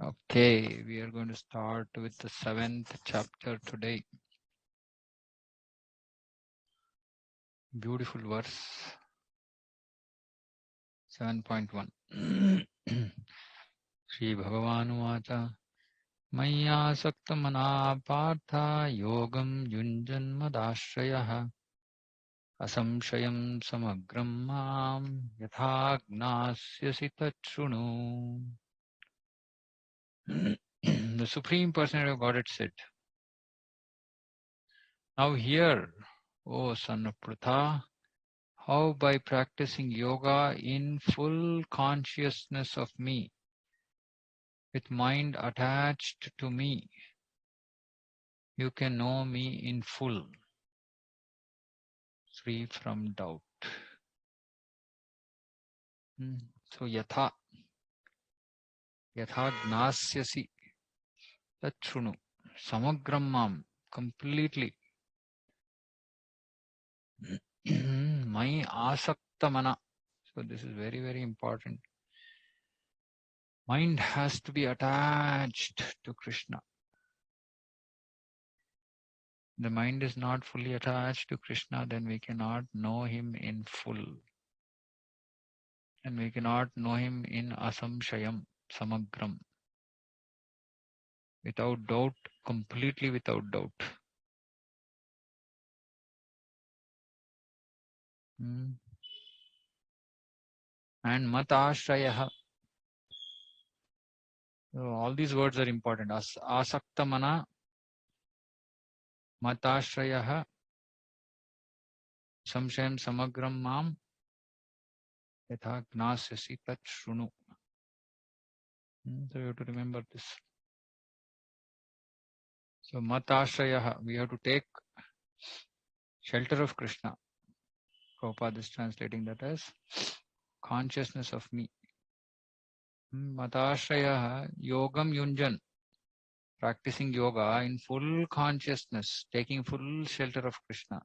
Okay, we are going to start with the 7th chapter today. Beautiful verse 7.1. Shri Bhagavan Maya Saktamana Partha Yogam Yunjan Madashrayah Asamshayam Samagram Mam Yatha Gnasyasi Tatshunu. The Supreme Personality of Godhead said, now hear, O son of Pratha, how by practicing yoga in full consciousness of me, with mind attached to me, you can know me in full, free from doubt. So yatha gnasyasi tatshunu samagram mam, completely. My asaktamana. So this is very, very important. Mind has to be attached to Krishna. The mind is not fully attached to Krishna, then we cannot know him in full. And we cannot know him in asamshayam, samagram. Without doubt, completely without doubt. And matashrayah. So all these words are important. Asaktamana, matashrayah, samshayam samagram mam, yatha gnasyasi tat shrunu. So you have to remember this. So matashrayah, we have to take shelter of Krishna. Prabhupada is translating that as consciousness of me. Matashrayah, yogam yunjan. Practicing yoga in full consciousness, taking full shelter of Krishna.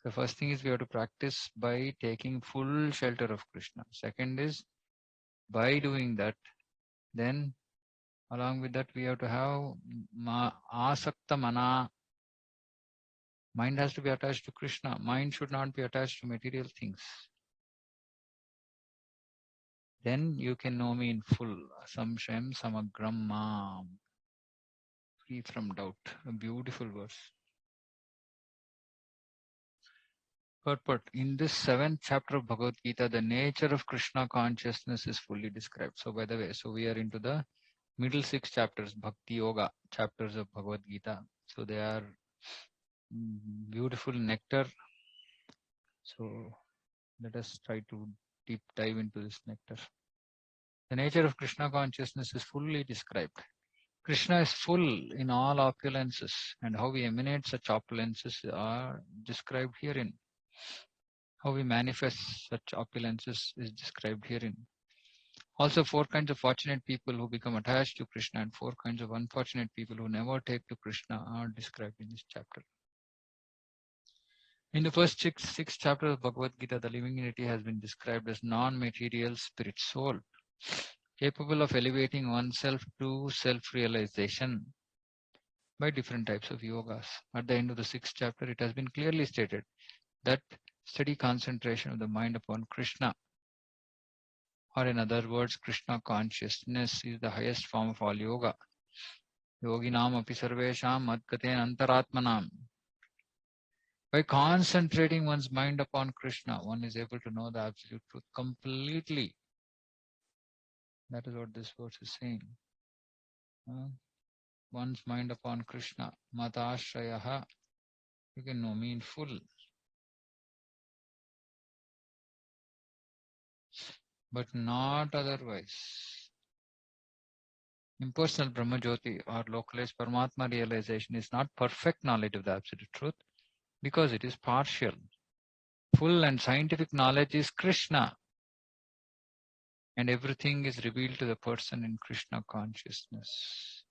The first thing is we have to practice by taking full shelter of Krishna. Second is by doing that, then along with that we have to have asakta mana. Mind has to be attached to Krishna. Mind should not be attached to material things. Then you can know me in full. Samshayam samagram mam. Free from doubt. A beautiful verse. Purport. In this 7th chapter of Bhagavad Gita, the nature of Krishna consciousness is fully described. So by the way, so we are into the middle 6 chapters, Bhakti Yoga chapters of Bhagavad Gita. So they are beautiful nectar. So let us try to deep dive into this nectar. The nature of Krishna consciousness is fully described. Krishna is full in all opulences, and how we emanate such opulences are described herein. How we manifest such opulences is described herein. Also, 4 kinds of fortunate people who become attached to Krishna and 4 kinds of unfortunate people who never take to Krishna are described in this chapter. In the first six chapters of Bhagavad Gita, the living entity has been described as non-material spirit soul, capable of elevating oneself to self-realization by different types of yogas. At the end of the 6th chapter, it has been clearly stated that steady concentration of the mind upon Krishna, or in other words, Krishna consciousness, is the highest form of all yoga. Yoginam api sarvesham madgaten antaratmanam. By concentrating one's mind upon Krishna, one is able to know the absolute truth completely. That is what this verse is saying. One's mind upon Krishna, matashrayah, you can know me in full. But not otherwise. Impersonal Brahmajyoti or localized Paramatma realization is not perfect knowledge of the absolute truth because it is partial. Full and scientific knowledge is Krishna, and everything is revealed to the person in Krishna consciousness.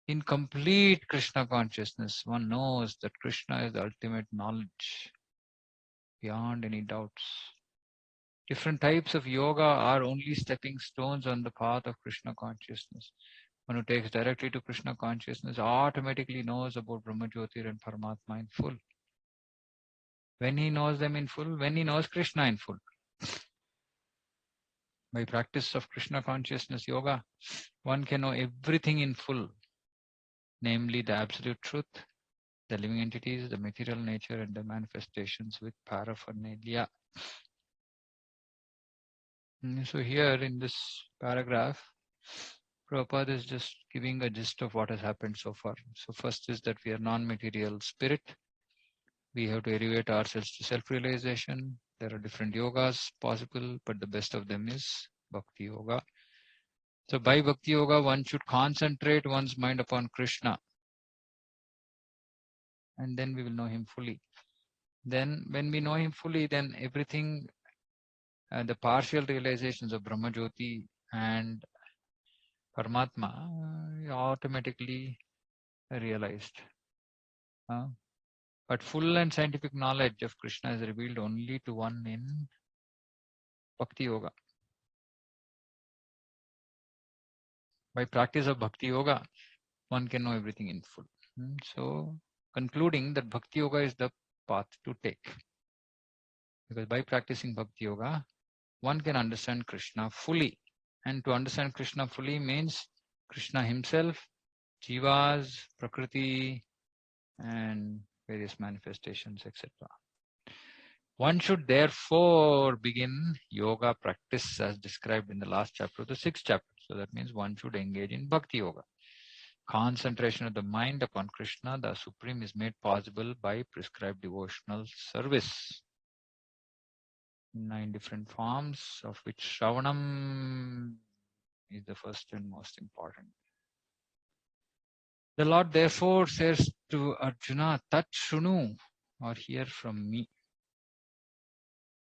In complete Krishna consciousness, one knows that Krishna is the ultimate knowledge beyond any doubts. Different types of yoga are only stepping stones on the path of Krishna consciousness. One who takes directly to Krishna consciousness automatically knows about Brahmajyotir and Paramatma in full. When he knows them in full, when he knows Krishna in full. By practice of Krishna consciousness yoga, one can know everything in full, namely the absolute truth, the living entities, the material nature, and the manifestations with paraphernalia. So here in this paragraph, Prabhupada is just giving a gist of what has happened so far. So first is that we are non-material spirit. We have to elevate ourselves to self-realization. There are different yogas possible, but the best of them is Bhakti Yoga. So by Bhakti Yoga, one should concentrate one's mind upon Krishna. And then we will know him fully. Then when we know him fully, then everything, the partial realizations of Brahmajyoti and Paramatma automatically realized. But full and scientific knowledge of Krishna is revealed only to one in Bhakti Yoga. By practice of Bhakti Yoga, one can know everything in full. So, concluding that Bhakti Yoga is the path to take. Because by practicing Bhakti Yoga, one can understand Krishna fully. And to understand Krishna fully means Krishna himself, Jivas, Prakriti, and various manifestations, etc. One should therefore begin yoga practice as described in the last chapter of the 6th chapter. So that means one should engage in Bhakti Yoga. Concentration of the mind upon Krishna, the Supreme, is made possible by prescribed devotional service. 9 different forms, of which Shravanam is the first and most important. The Lord therefore says to Arjuna, Tat Shunu, or hear from me.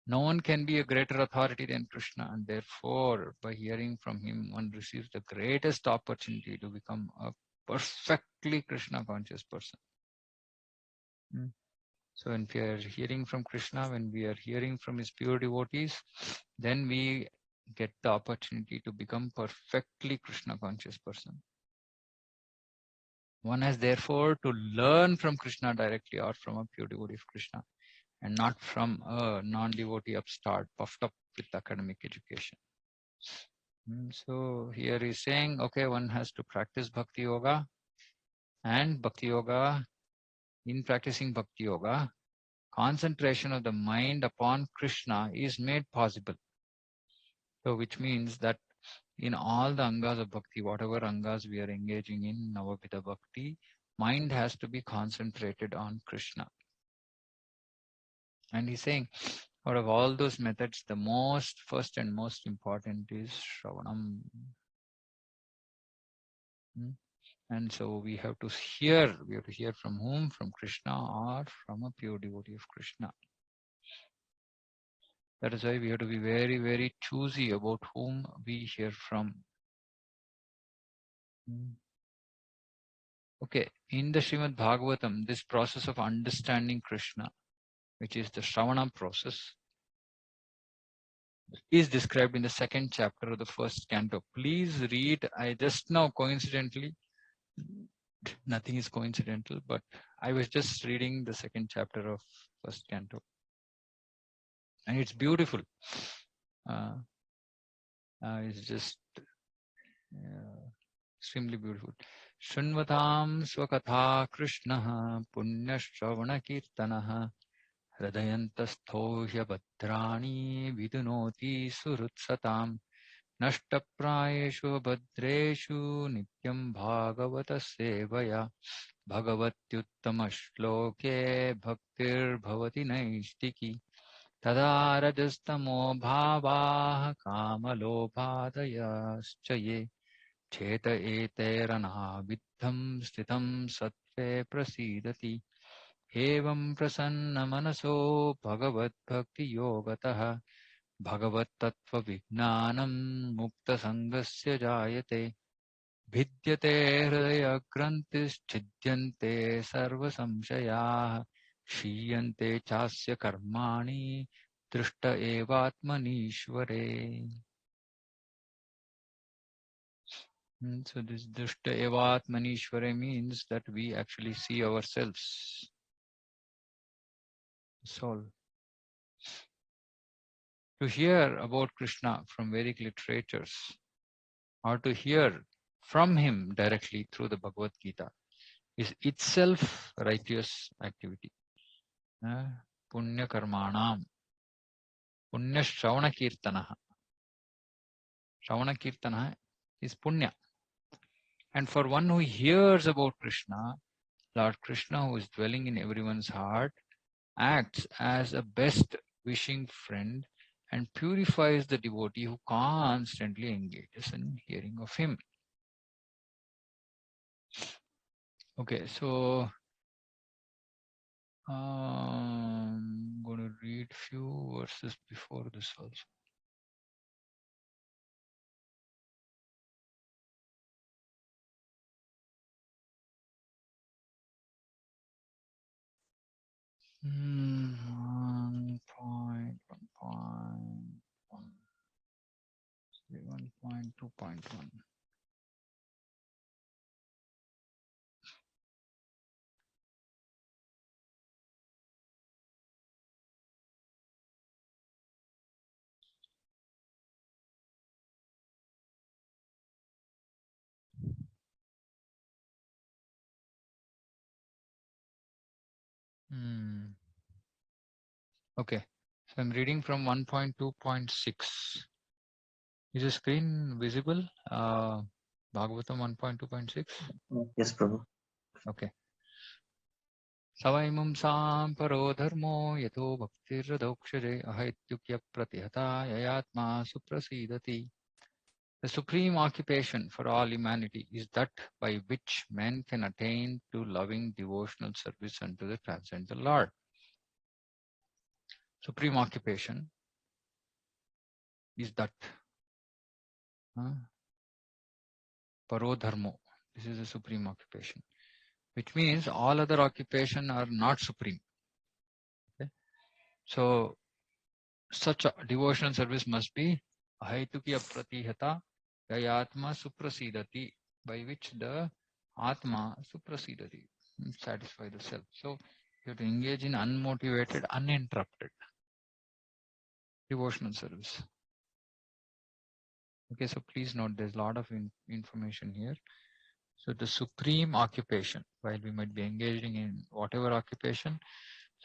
No one can be a greater authority than Krishna, and therefore, by hearing from him, one receives the greatest opportunity to become a perfectly Krishna conscious person. So when we are hearing from Krishna, when we are hearing from his pure devotees, then we get the opportunity to become perfectly Krishna conscious person. One has therefore to learn from Krishna directly or from a pure devotee of Krishna, and not from a non-devotee upstart puffed up with academic education. So here he's saying, okay, one has to practice Bhakti Yoga, and Bhakti Yoga, in practicing Bhakti Yoga, concentration of the mind upon Krishna is made possible. So which means that in all the angas of Bhakti, whatever angas we are engaging in Navavidha Bhakti, mind has to be concentrated on Krishna. And he's saying, out of all those methods, the first and most important is Shravanam. And so we have to hear from whom? From Krishna or from a pure devotee of Krishna. That is why we have to be very, very choosy about whom we hear from. Okay, in the Srimad Bhagavatam, this process of understanding Krishna, which is the Shravana process, is described in the 2nd chapter of the 1st canto. Please read. I just now coincidentally, nothing is coincidental, but I was just reading the 2nd chapter of 1st canto. And it's beautiful. It's just extremely beautiful. Shunvatam swakatha Krishnaha punyashravana kirtanaha hridayantastho hyabhadrani vidunoti surutsatam nashtaprayeshu bhadreshu nityam bhagavata sevaya bhagavatyuttama shloke bhaktir bhavati naistiki तदारजस्तमो भावाः कामलोभादयश्च ये चेत एतैरनाविद्धं स्थितं सत्त्वे प्रसीदति एवं प्रसन्नमनसो भगवद्भक्तियोगतः भगवत्तत्त्वविज्ञानं मुक्तसङ्गस्य जायते भिद्यते हृदयग्रन्थिश्छिद्यन्ते सर्वसंशयाः क्षीयन्ते चास्य कर्माणि Drishta evatmanishvare. So this Drishta evatmanishvare means that we actually see ourselves, soul. To hear about Krishna from Vedic literatures or to hear from him directly through the Bhagavad Gita is itself righteous activity. Punya karmanam, punya shravana kirtanaha. Shravana kirtanaha is punya. And for one who hears about Krishna, Lord Krishna, who is dwelling in everyone's heart, acts as a best wishing friend and purifies the devotee who constantly engages in hearing of him. Okay, so I'm going to read few verses before this also. One point, 1.2.1. Okay, so I'm reading from 1.2.6. Is the screen visible? Bhagavatam 1.2.6? Yes, Prabhu. Okay. Savaimam sam paro dharmo yato bhaktirradokshare ahaityukya pratihata yayatma suprasidati. The supreme occupation for all humanity is that by which men can attain to loving devotional service unto the transcendental Lord. Supreme occupation is that. Paro dharmo. This is the supreme occupation, which means all other occupations are not supreme. Okay? So such a devotional service must be ahaituki apratihata yayatma suprasidati, by which the atma suprasidati, satisfy the self. So you have to engage in unmotivated, uninterrupted devotional service. Okay, so please note there's a lot of information here. So the supreme occupation, while we might be engaging in whatever occupation,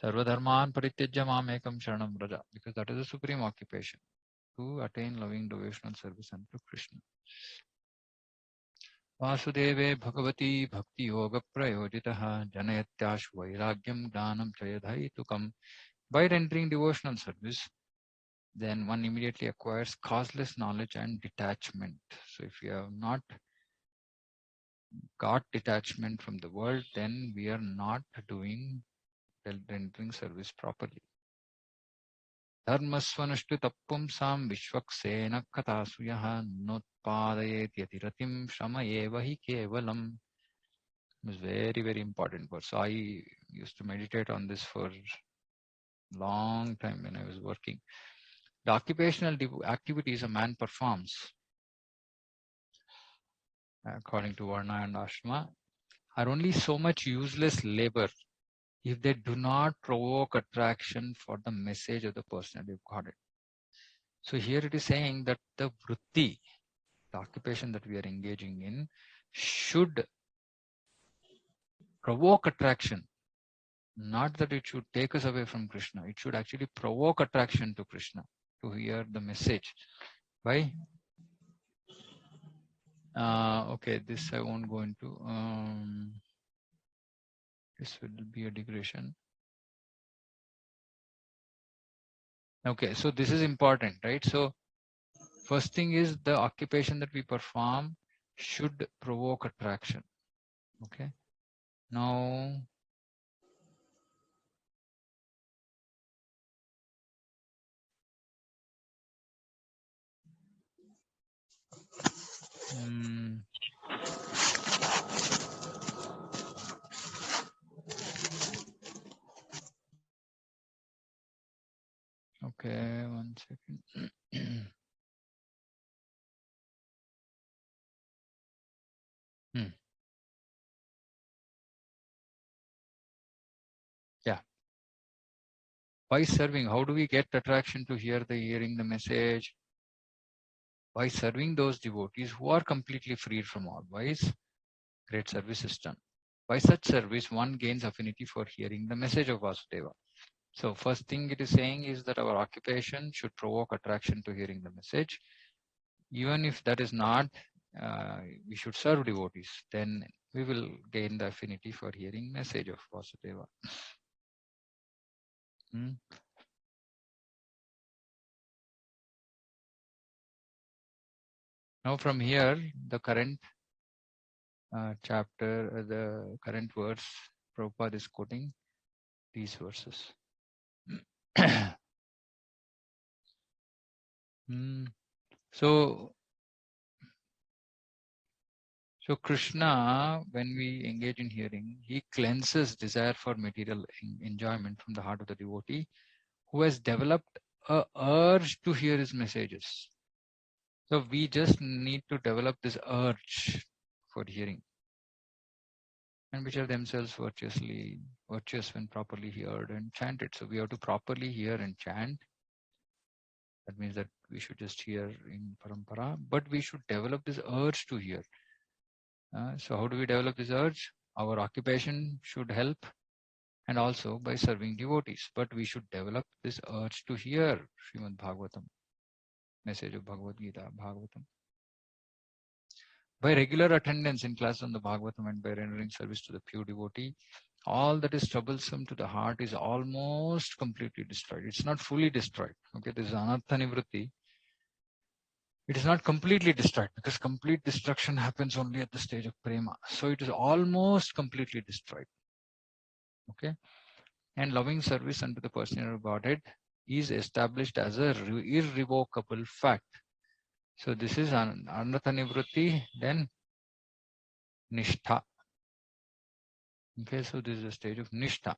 Sarvadharman Parityajya Mamekam Sharanam Vraja, because that is the supreme occupation, to attain loving devotional service unto Krishna. Vasudeve Bhagavati Bhakti Yoga Prayojitaha Janayatyash Vairagyam Dhanam Chayadhaitukam. By rendering devotional service, then one immediately acquires causeless knowledge and detachment. So if you have not got detachment from the world, then we are not doing rendering service properly. Dharmasvanashtu tappumsam vishvaksena katasuyaha notpadayet yatiratim shamayevahi kevalam. It was very, very important word. So I used to meditate on this for a long time when I was working. The occupational activities a man performs, according to Varna and Ashrama, are only so much useless labor if they do not provoke attraction for the message of the personality of Godhead. So here it is saying that the vritti, the occupation that we are engaging in, should provoke attraction. Not that it should take us away from Krishna. It should actually provoke attraction to Krishna, to hear the message. Why? Okay, this I won't go into. This will be a digression. Okay, so this is important, right? So first thing is the occupation that we perform should provoke attraction. Okay. Now, okay. Okay, 1 second. Hmm. Yeah. By serving, how do we get attraction to hearing the message? By serving those devotees who are completely freed from all vice, great service is done. By such service, one gains affinity for hearing the message of Vasudeva. So first thing it is saying is that our occupation should provoke attraction to hearing the message. Even if that is not, we should serve devotees. Then we will gain the affinity for hearing message of Vasudeva. Hmm. Now from here, the current chapter, the current verse, Prabhupada is quoting these verses. Hmm. So Krishna, when we engage in hearing, he cleanses desire for material enjoyment from the heart of the devotee who has developed a urge to hear his messages. So we just need to develop this urge for hearing, and which are themselves virtuous when properly heard and chanted. So we have to properly hear and chant. That means that we should just hear in parampara, but we should develop this urge to hear. So how do we develop this urge? Our occupation should help, and also by serving devotees. But we should develop this urge to hear Srimad Bhagavatam, message of Bhagavad Gita, Bhagavatam. By regular attendance in class on the Bhagavatam and by rendering service to the pure devotee, all that is troublesome to the heart is almost completely destroyed. It's not fully destroyed. Okay, this is anartha nivritti. It is not completely destroyed because complete destruction happens only at the stage of prema. So it is almost completely destroyed. Okay, and loving service unto the personal Godhead is established as a irrevocable fact. So this is anartha nivritti, then nishtha. Okay, so this is a stage of nishtha.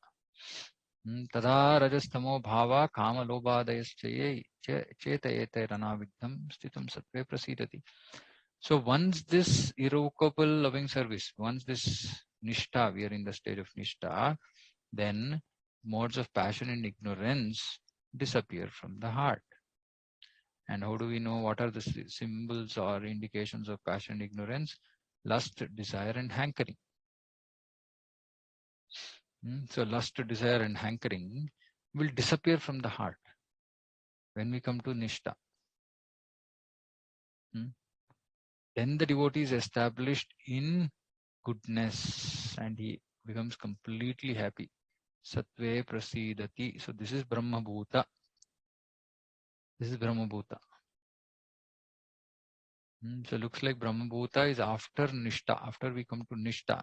Tada rajastamo bhava kama lobhadayaschaye chetayete ranavidham stitam sattve prasidati. So once this irrevocable loving service, once this nishtha, we are in the stage of nishtha, then modes of passion and ignorance disappear from the heart. And how do we know what are the symbols or indications of passion and ignorance? Lust, desire, and hankering. So lust, desire, and hankering will disappear from the heart when we come to Nishtha. Then the devotee is established in goodness and he becomes completely happy. Sattve prasidati. So this is Brahma Bhuta. This is Brahma Bhuta. So looks like Brahma Bhuta is after Nishtha. After we come to Nishtha,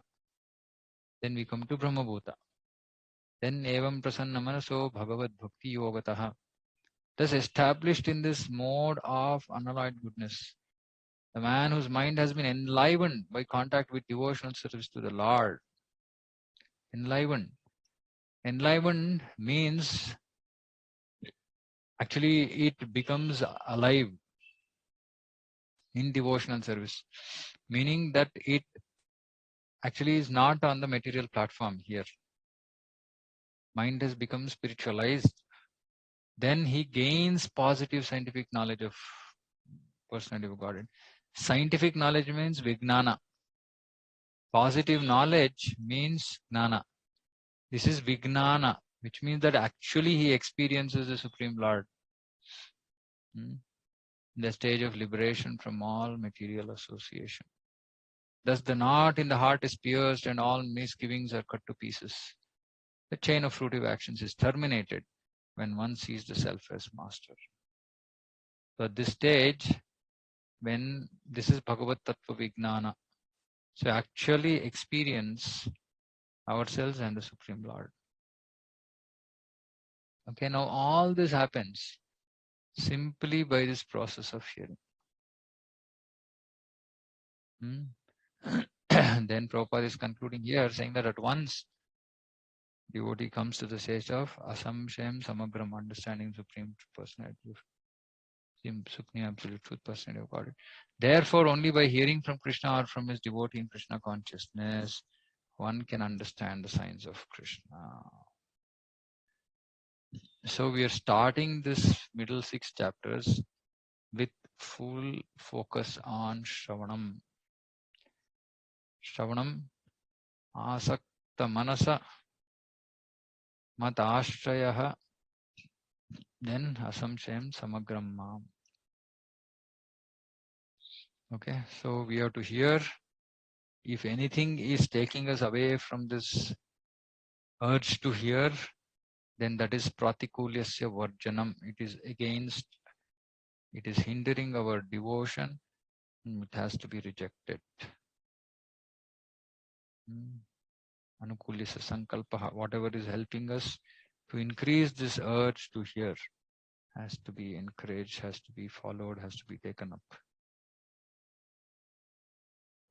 then we come to Brahma Bhuta. Then Evam Prasanna Manaso Bhagavad Bhakti Yogataha. Thus established in this mode of unalloyed goodness. The man whose mind has been enlivened by contact with devotional service to the Lord. Enlivened. Enlivened means actually it becomes alive in devotional service, meaning that it actually is not on the material platform here. Mind has become spiritualized. Then he gains positive scientific knowledge of personality of God. Scientific knowledge means Vijnana. Positive knowledge means Gnana. This is Vijnana, which means that actually he experiences the Supreme Lord. The stage of liberation from all material association. Thus the knot in the heart is pierced and all misgivings are cut to pieces. The chain of fruitive actions is terminated when one sees the self as master. So at this stage, when this is Bhagavad Tattva Vijnana, so actually experience ourselves and the Supreme Lord. Okay, now all this happens simply by this process of hearing. Then Prabhupada is concluding here saying that at once devotee comes to the stage of asamshayam samagram, understanding supreme personality of supreme absolute truth personality of God. Therefore, only by hearing from Krishna or from his devotee in Krishna consciousness, one can understand the signs of Krishna. So we are starting this middle 6 chapters with full focus on Shravanam. Shravanam asakta manasa matashrayah, then asamshayam samagram mam. Okay, so we have to hear. If anything is taking us away from this urge to hear, then that is pratikulyasya varjanam. It is against, it is hindering our devotion. It has to be rejected. Anukulyasya sankalpaha, whatever is helping us to increase this urge to hear has to be encouraged, has to be followed, has to be taken up.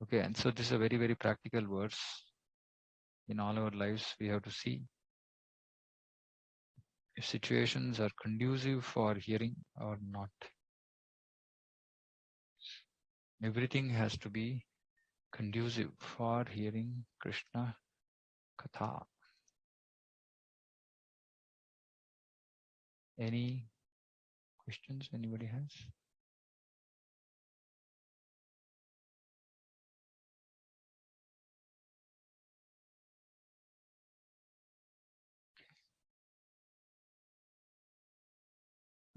Okay, and so this is a very, very practical verse. In all our lives, we have to see if situations are conducive for hearing or not. Everything has to be conducive for hearing Krishna Katha. Any questions anybody has?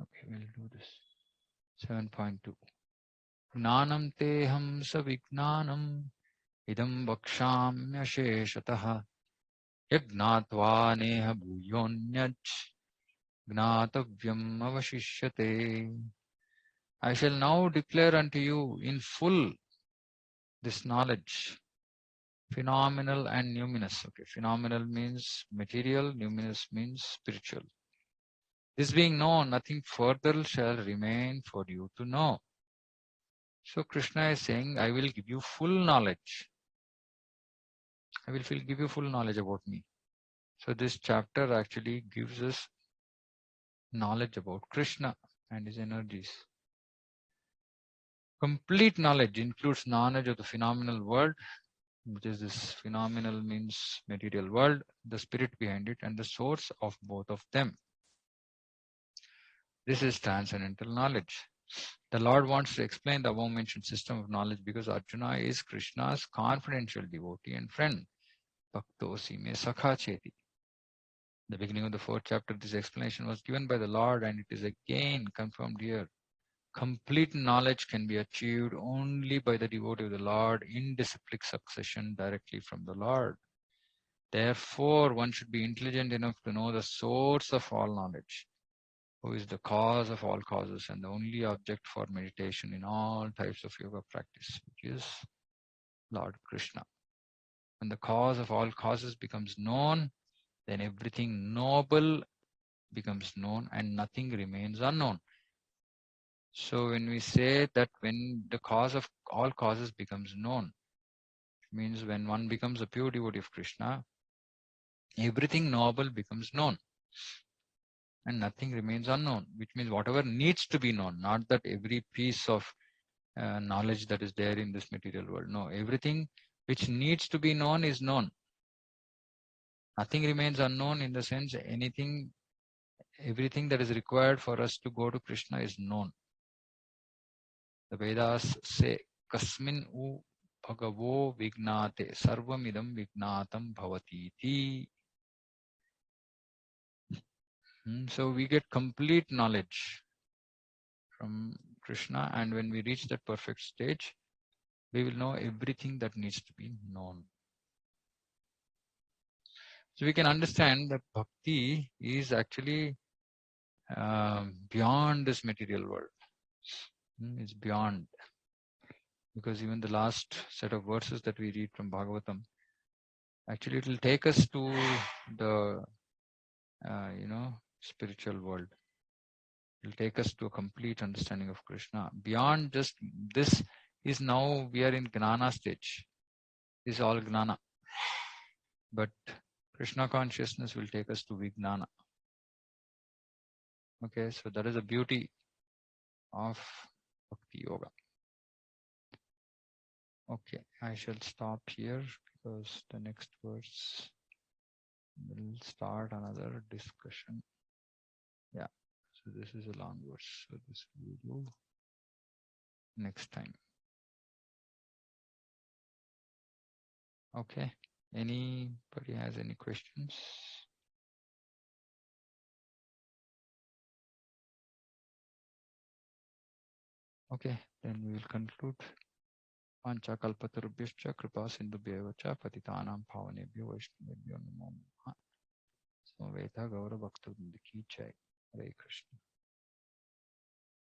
Okay, we'll do this. 7.2. Gnanam teham savignanam idam vakshamya sheshatah yagnatva neha bhuyonyach gnatavyam avashishyate. I shall now declare unto you in full this knowledge, phenomenal and numinous. Okay, phenomenal means material, numinous means spiritual. This being known, nothing further shall remain for you to know. So Krishna is saying, I will give you full knowledge. I will give you full knowledge about me. So this chapter actually gives us knowledge about Krishna and his energies. Complete knowledge includes knowledge of the phenomenal world, which is this phenomenal means material world, the spirit behind it, and the source of both of them. This is transcendental knowledge. The Lord wants to explain the above mentioned system of knowledge because Arjuna is Krishna's confidential devotee and friend. Bhaktosi me sakha cheti. The beginning of the 4th chapter, this explanation was given by the Lord, and it is again confirmed here. Complete knowledge can be achieved only by the devotee of the Lord in disciplic succession directly from the Lord. Therefore, one should be intelligent enough to know the source of all knowledge, who is the cause of all causes and the only object for meditation in all types of yoga practice, which is Lord Krishna. When the cause of all causes becomes known, then everything noble becomes known and nothing remains unknown. So when we say that when the cause of all causes becomes known, it means when one becomes a pure devotee of Krishna, everything noble becomes known and nothing remains unknown, which means whatever needs to be known, not that every piece of knowledge that is there in this material world. No, everything which needs to be known is known. Nothing remains unknown in the sense everything that is required for us to go to Krishna is known. The Vedas say, Kasmin u bhagavo vignate sarvamidam vignatam bhavatiti. So we get complete knowledge from Krishna, and when we reach that perfect stage, we will know everything that needs to be known. So we can understand that bhakti is actually beyond this material world. It's beyond. Because even the last set of verses that we read from Bhagavatam, actually it will take us to the, spiritual world. It will take us to a complete understanding of Krishna. Beyond just this is now we are in Gnana stage. This is all Gnana. But Krishna consciousness will take us to Vijnana. Okay, so that is the beauty of Bhakti Yoga. Okay, I shall stop here because the next verse will start another discussion. Yeah, so this is a long verse, so this we will do next time. Okay, anybody has any questions? Okay, then we will conclude. Pancha kalpatarubhyascha kripa sindhubhyeva cha patitanam pavanebhyo vaishnavebhyo namo namaha. So Veda Gaura Bhakta Vrinda ki jai. Hare Krishna.